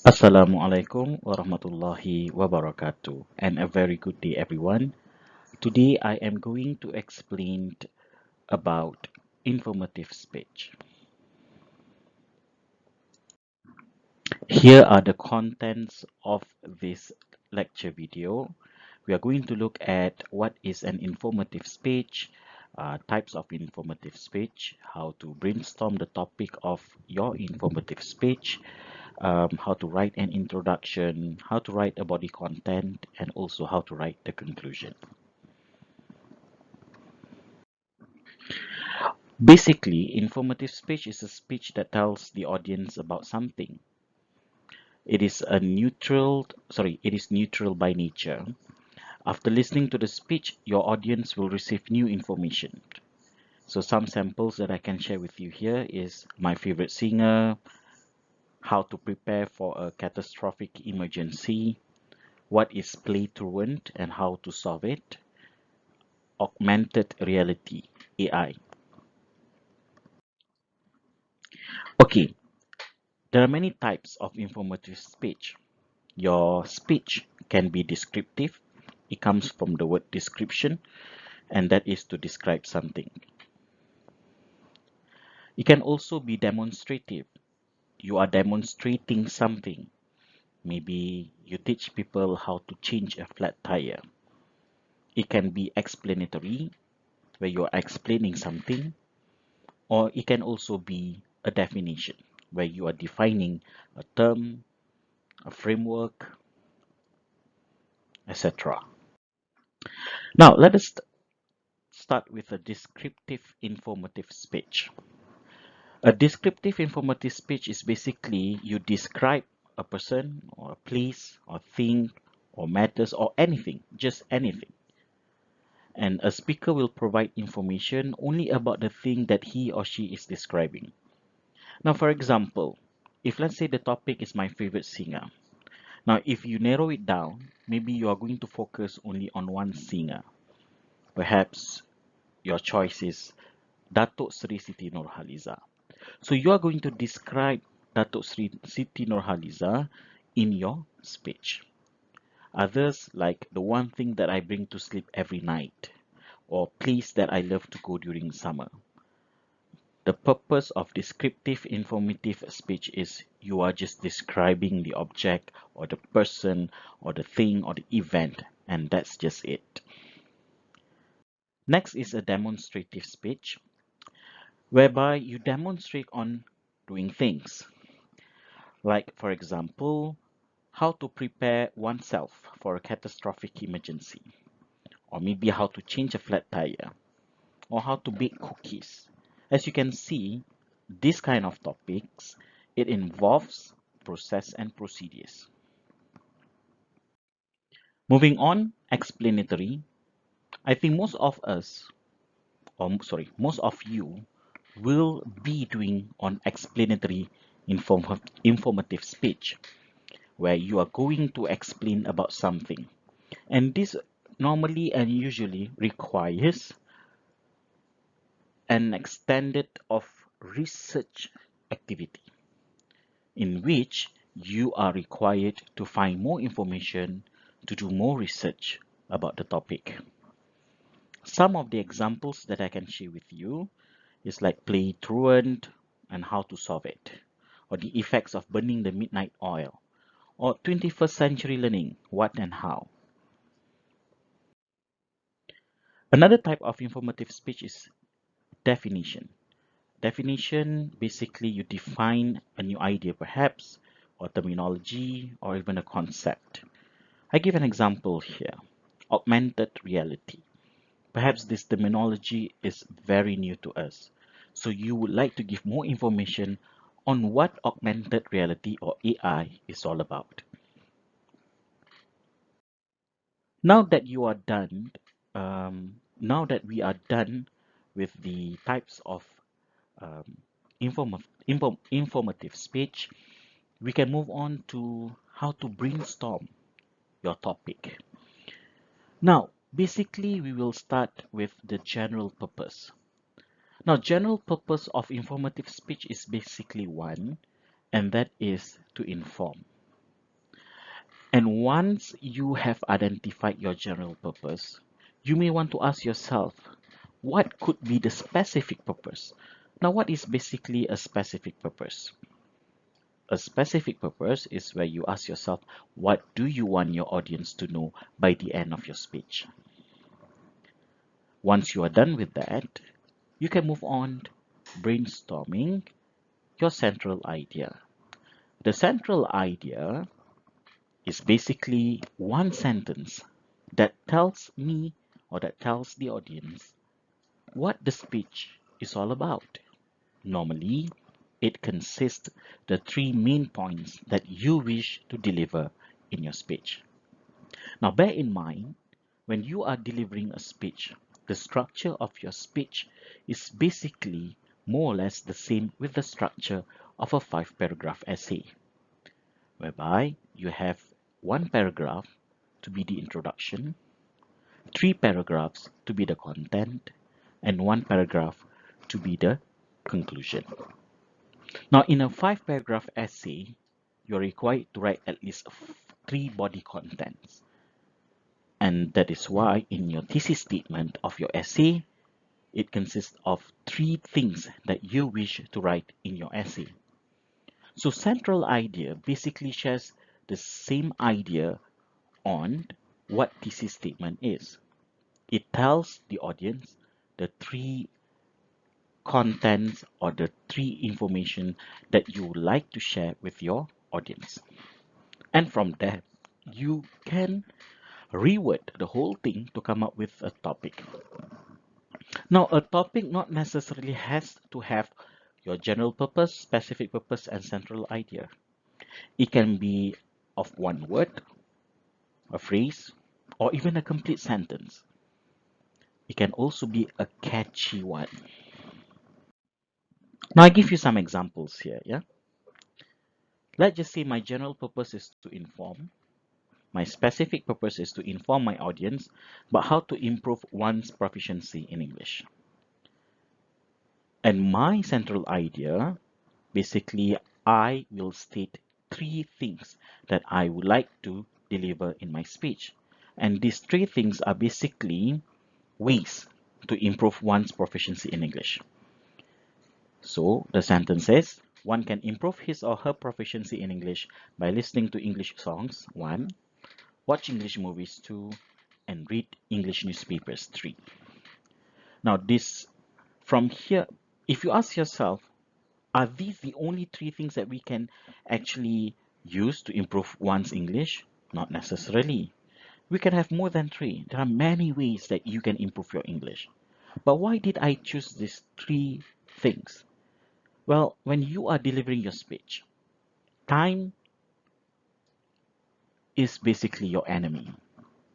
Assalamualaikum warahmatullahi wabarakatuh, and a very good day, everyone. Today, I am going to explain about informative speech. Here are the contents of this lecture video. We are going to look at what is an informative speech, types of informative speech, how to brainstorm the topic of your informative speech, how to write an introduction, how to write a body content, and also how to write the conclusion. Basically, informative speech is a speech that tells the audience about something. It is neutral by nature. After listening to the speech, your audience will receive new information. So some samples that I can share with you here is my favorite singer, how to prepare for a catastrophic emergency, what is play truant and how to solve it, augmented reality, AI. Okay, there are many types of informative speech. Your speech can be descriptive. It comes from the word description, and that is to describe something. It can also be demonstrative. You are demonstrating something. Maybe you teach people how to change a flat tire. It can be explanatory, where you are explaining something, or it can also be a definition, where you are defining a term, a framework, etc. Now, let us start with a descriptive informative speech. A descriptive informative speech is basically you describe a person or a place or thing or matters or anything, just anything. And a speaker will provide information only about the thing that he or she is describing. Now, for example, if let's say the topic is my favorite singer. Now, if you narrow it down, maybe you are going to focus only on one singer. Perhaps your choice is Datuk Sri Siti Nurhaliza. So you are going to describe Datuk Sri Siti Nurhaliza in your speech. Others like the one thing that I bring to sleep every night or place that I love to go during summer. The purpose of descriptive informative speech is you are just describing the object or the person or the thing or the event, and that's just it. Next is a demonstrative speech, whereby you demonstrate on doing things. Like, for example, how to prepare oneself for a catastrophic emergency, or maybe how to change a flat tire, or how to bake cookies. As you can see, this kind of topics, it involves process and procedures. Moving on, explanatory. I think most of us, most of you will be doing on explanatory informative speech, where you are going to explain about something. And this normally and usually requires an extended of research activity in which you are required to find more information to do more research about the topic. Some of the examples that I can share with you is like play truant and how to solve it, or the effects of burning the midnight oil, or 21st century learning, what and how. Another type of informative speech is definition. Definition, basically you define a new idea perhaps, or terminology, or even a concept. I give an example here. Augmented reality. Perhaps this terminology is very new to us. So you would like to give more information on what augmented reality or AI is all about. Now that you are done, now that we are done with the types of um, informative speech, we can move on to how to brainstorm your topic. Now, basically, we will start with the general purpose. Now, general purpose of informative speech is basically one, and that is to inform. And once you have identified your general purpose, you may want to ask yourself, what could be the specific purpose? Now, what is basically a specific purpose? A specific purpose is where you ask yourself, what do you want your audience to know by the end of your speech? Once you are done with that, you can move on brainstorming your central idea. The central idea is basically one sentence that tells me or that tells the audience what the speech is all about. Normally, it consists the three main points that you wish to deliver in your speech. Now, bear in mind, when you are delivering a speech, the structure of your speech is basically more or less the same with the structure of a 5-paragraph essay, whereby you have one paragraph to be the introduction, 3 paragraphs to be the content, and 1 paragraph to be the conclusion. Now, in a 5-paragraph essay, you're required to write at least 3 body contents. And that is why in your thesis statement of your essay, it consists of 3 things that you wish to write in your essay. So central idea basically shares the same idea on what thesis statement is. It tells the audience the 3 contents or the 3 information that you would like to share with your audience. And from there, you can reword the whole thing to come up with a topic. Now, a topic not necessarily has to have your general purpose, specific purpose, and central idea. It can be of one word, a phrase, or even a complete sentence. It can also be a catchy one. Now, I give you some examples here, yeah? Let's just say my general purpose is to inform. My specific purpose is to inform my audience about how to improve one's proficiency in English. And my central idea, basically, I will state 3 things that I would like to deliver in my speech. And these 3 things are basically ways to improve one's proficiency in English. So the sentence says, one can improve his or her proficiency in English by listening to English songs, 1, watch English movies, 2, and read English newspapers, 3. Now from here, if you ask yourself, are these the only 3 things that we can actually use to improve one's English? Not necessarily. We can have more than 3. There are many ways that you can improve your English. But why did I choose these 3 things? Well, when you are delivering your speech, time is basically your enemy.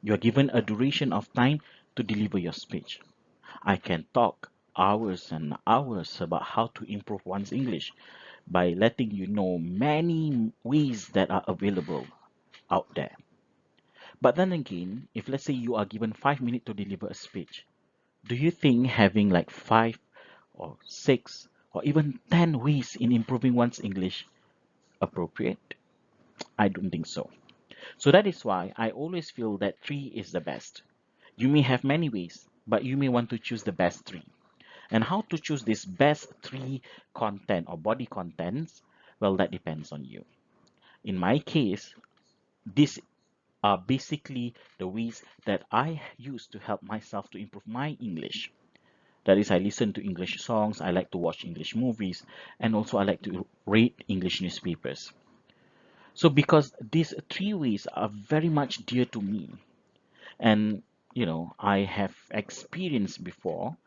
You are given a duration of time to deliver your speech. I can talk hours and hours about how to improve one's English by letting you know many ways that are available out there. But then again, if let's say you are given 5 minutes to deliver a speech, do you think having like 5 or 6 or even 10 ways in improving one's English appropriate? I don't think so. So that is why I always feel that 3 is the best. You may have many ways, but you may want to choose the best 3. And how to choose this best 3 content or body contents? Well, that depends on you. In my case, these are basically the ways that I use to help myself to improve my English. That is, I listen to English songs, I like to watch English movies, and also I like to read English newspapers. So because these 3 ways are very much dear to me, and I have experienced before,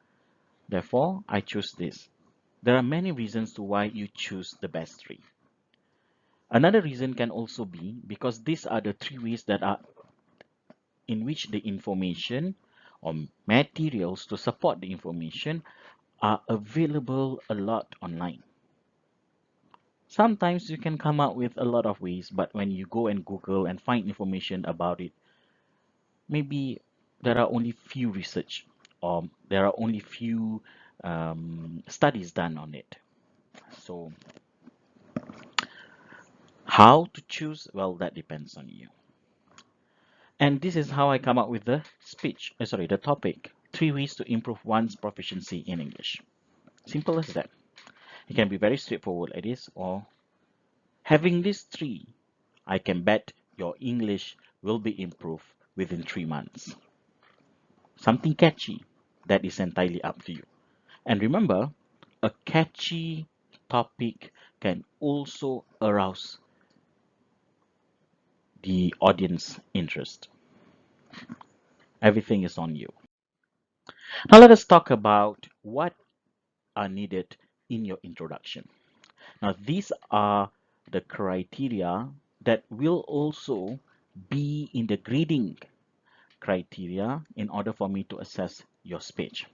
therefore I choose this. There are many reasons to why you choose the best 3. Another reason can also be because these are the 3 ways that are in which the information or materials to support the information are available a lot online. Sometimes you can come up with a lot of ways, but when you go and Google and find information about it, maybe there are only few research or there are only few studies done on it. So how to choose? Well, that depends on you. And this is how I come up with the the topic. 3 ways to improve one's proficiency in English. Simple as that. It can be very straightforward like this, or having these three, I can bet your English will be improved within 3 months. Something catchy, that is entirely up to you. And remember, a catchy topic can also arouse the audience interest. Everything is on you. Now let us talk about what are needed in your introduction. Now these are the criteria that will also be in the grading criteria in order for me to assess your speech.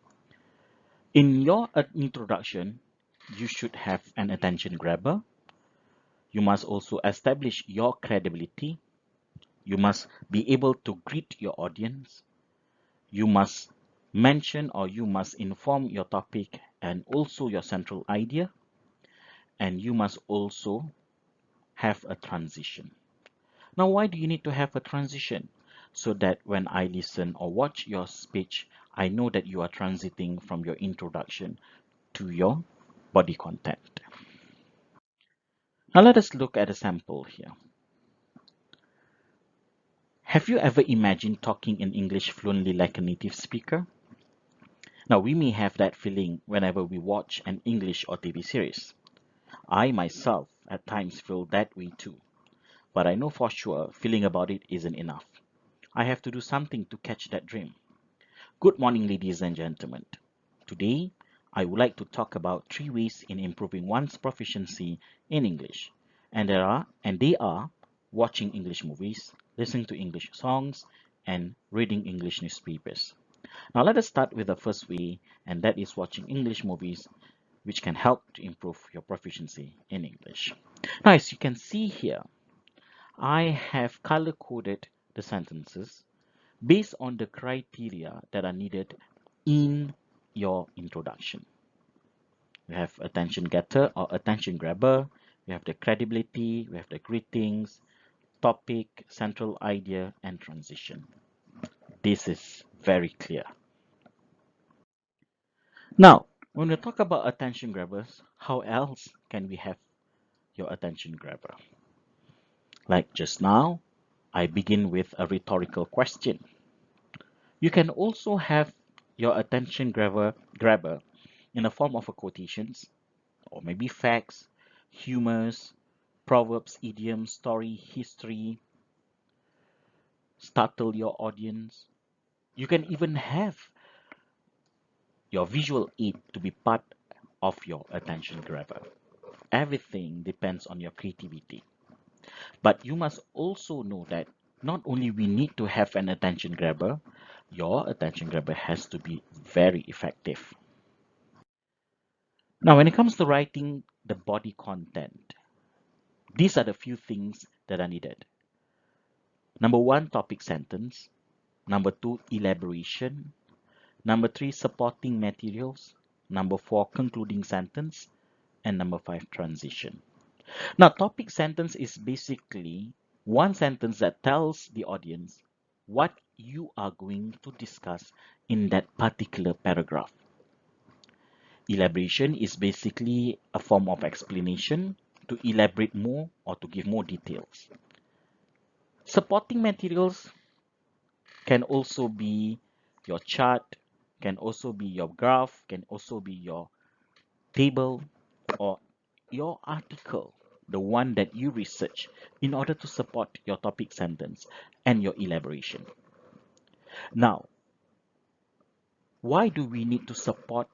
In your introduction, you should have an attention grabber. You must also establish your credibility. You must be able to greet your audience. You must mention or you must inform your topic and also your central idea. And you must also have a transition. Now, why do you need to have a transition? So that when I listen or watch your speech, I know that you are transiting from your introduction to your body content. Now let us look at a sample here. Have you ever imagined talking in English fluently like a native speaker? Now we may have that feeling whenever we watch an English or TV series. I myself at times feel that way too, but I know for sure feeling about it isn't enough. I have to do something to catch that dream. Good morning, ladies and gentlemen. Today, I would like to talk about 3 ways in improving one's proficiency in English. And they are watching English movies, listening to English songs, and reading English newspapers. Now let us start with the first way, and that is watching English movies, which can help to improve your proficiency in English. Now, as you can see here, I have color coded the sentences based on the criteria that are needed in your introduction. We have attention getter or attention grabber, we have the credibility, we have the greetings, topic, central idea, and transition. This is very clear. Now, when we talk about attention grabbers, how else can we have your attention grabber? Like just now, I begin with a rhetorical question. You can also have your attention grabber in the form of a quotations or maybe facts, humors, proverbs, idioms, story, history, startle your audience. You can even have your visual aid to be part of your attention grabber. Everything depends on your creativity. But you must also know that not only we need to have an attention grabber, your attention grabber has to be very effective. Now, when it comes to writing the body content, these are the few things that are needed. Number one, topic sentence. Number two, elaboration. Number three, supporting materials. Number four, concluding sentence. And number five, transition. Now, topic sentence is basically one sentence that tells the audience what you are going to discuss in that particular paragraph. Elaboration is basically a form of explanation to elaborate more or to give more details. Supporting materials can also be your chart, can also be your graph, can also be your table or your article, the one that you research in order to support your topic sentence and your elaboration. Now, why do we need to support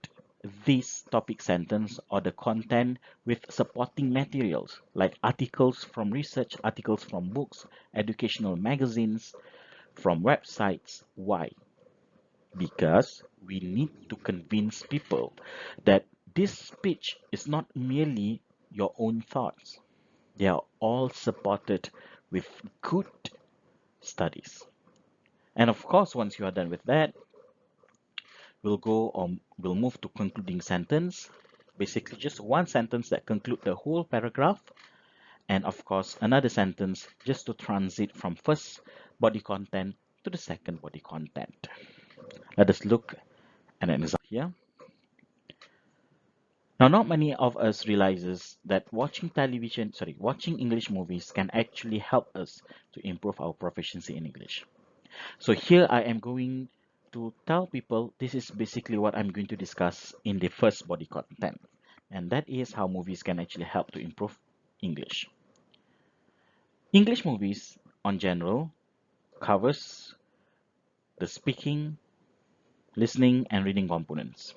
this topic sentence or the content with supporting materials like articles from research, articles from books, educational magazines, from websites? Why? Because we need to convince people that this speech is not merely your own thoughts. They are all supported with good studies. And of course, once you are done with that, we'll move to concluding sentence. Basically, just one sentence that concludes the whole paragraph. and of course another sentence just to transit from first body content to the second body content. Let us look at an example here. Now, not many of us realizes that watching English movies can actually help us to improve our proficiency in English. So here I am going to tell people this is basically what I'm going to discuss in the first body content, and that is how movies can actually help to improve English. English movies, on general, covers the speaking, listening, and reading components.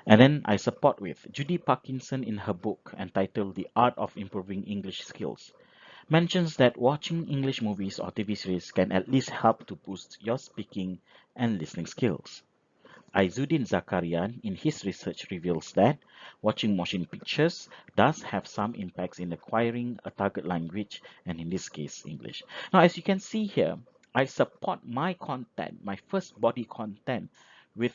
And then I support with Judy Parkinson in her book entitled The Art of Improving English Skills mentions that watching English movies or TV series can at least help to boost your speaking and listening skills. Izzuddin Zakarian, in his research, reveals that watching motion pictures does have some impacts in acquiring a target language, and in this case, English. Now, as you can see here, I support my content, my first body content, with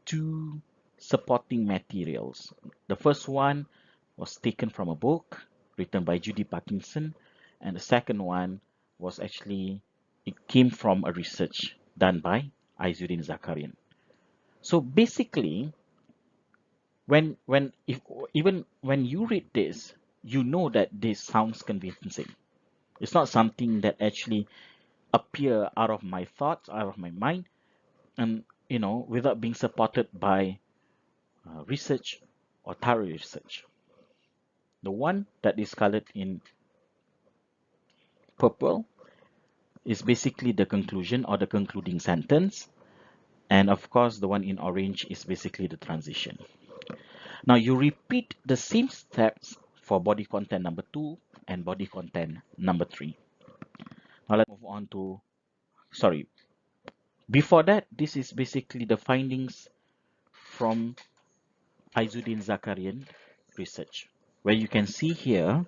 two supporting materials. The first one was taken from a book written by Judy Parkinson, and the second one was actually, it came from a research done by Izzuddin Zakarian. So basically, if even when you read this, you know that this sounds convincing. It's not something that actually appear out of my thoughts, out of my mind, and without being supported by research or thorough research. The one that is colored in purple is basically the conclusion or the concluding sentence, and of course the one in orange is basically the transition. Now you repeat the same steps for body content number 2 and body content number 3. Now let's move on to, sorry, before that, this is basically the findings from Izzuddin Zakarian research, where you can see here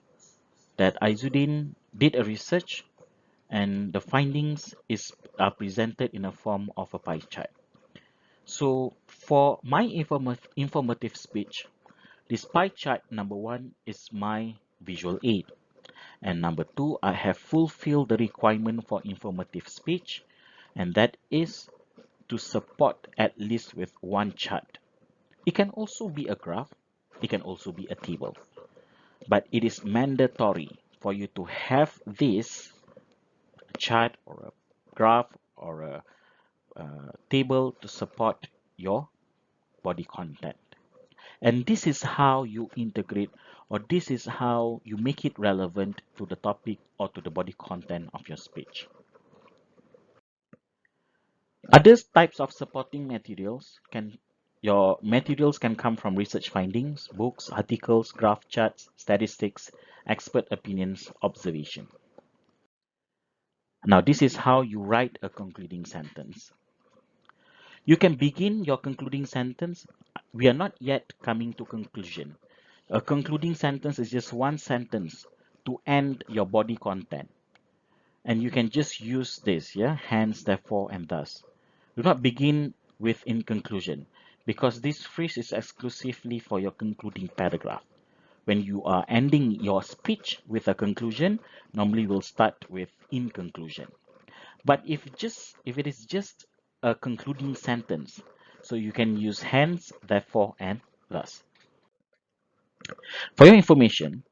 that Izzuddin did a research and the findings are presented in a form of a pie chart. So for my informative speech, this pie chart number 1 is my visual aid. And number 2, I have fulfilled the requirement for informative speech, and that is to support at least with one chart. It can also be a graph, it can also be a table, but it is mandatory for you to have this chart or a graph or a table to support your body content. And this is how you integrate, or this is how you make it relevant to the topic or to the body content of your speech. Other types of supporting materials your materials can come from research findings, books, articles, graph charts, statistics, expert opinions, observation. Now, this is how you write a concluding sentence. You can begin your concluding sentence. We are not yet coming to conclusion. A concluding sentence is just one sentence to end your body content. And you can just use this, yeah, hence, therefore, and thus. Do not begin with in conclusion, because this phrase is exclusively for your concluding paragraph. When you are ending your speech with a conclusion, normally we'll start with in conclusion. But if it is just a concluding sentence, so you can use hence, therefore, and thus. For your information,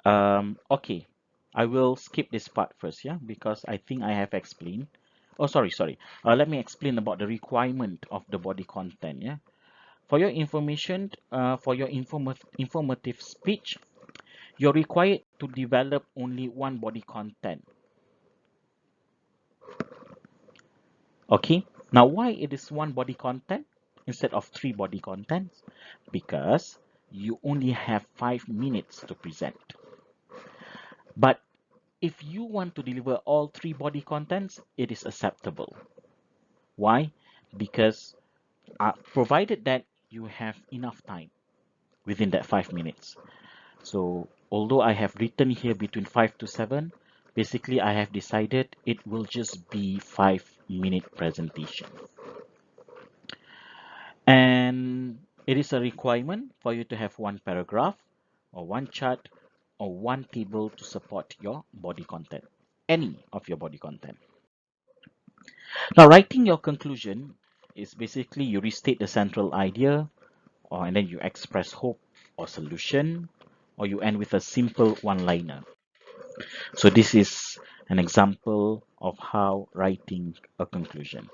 okay, I will skip this part first, yeah, because I think I have explained. Oh, sorry. Let me explain about the requirement of the body content, yeah. For your information, for your informative speech, you're required to develop only one body content. Okay, now why it is one body content instead of 3 body contents? Because you only have 5 minutes to present. But if you want to deliver all 3 body contents, it is acceptable. Why? Because provided that you have enough time within that 5 minutes. So although I have written here between 5 to 7, basically I have decided it will just be 5-minute presentation. And it is a requirement for you to have one paragraph, or one chart or one table to support your body content, any of your body content. Now, writing your conclusion is basically you restate the central idea, and then you express hope or solution, or you end with a simple one-liner. So this is an example of how writing a conclusion.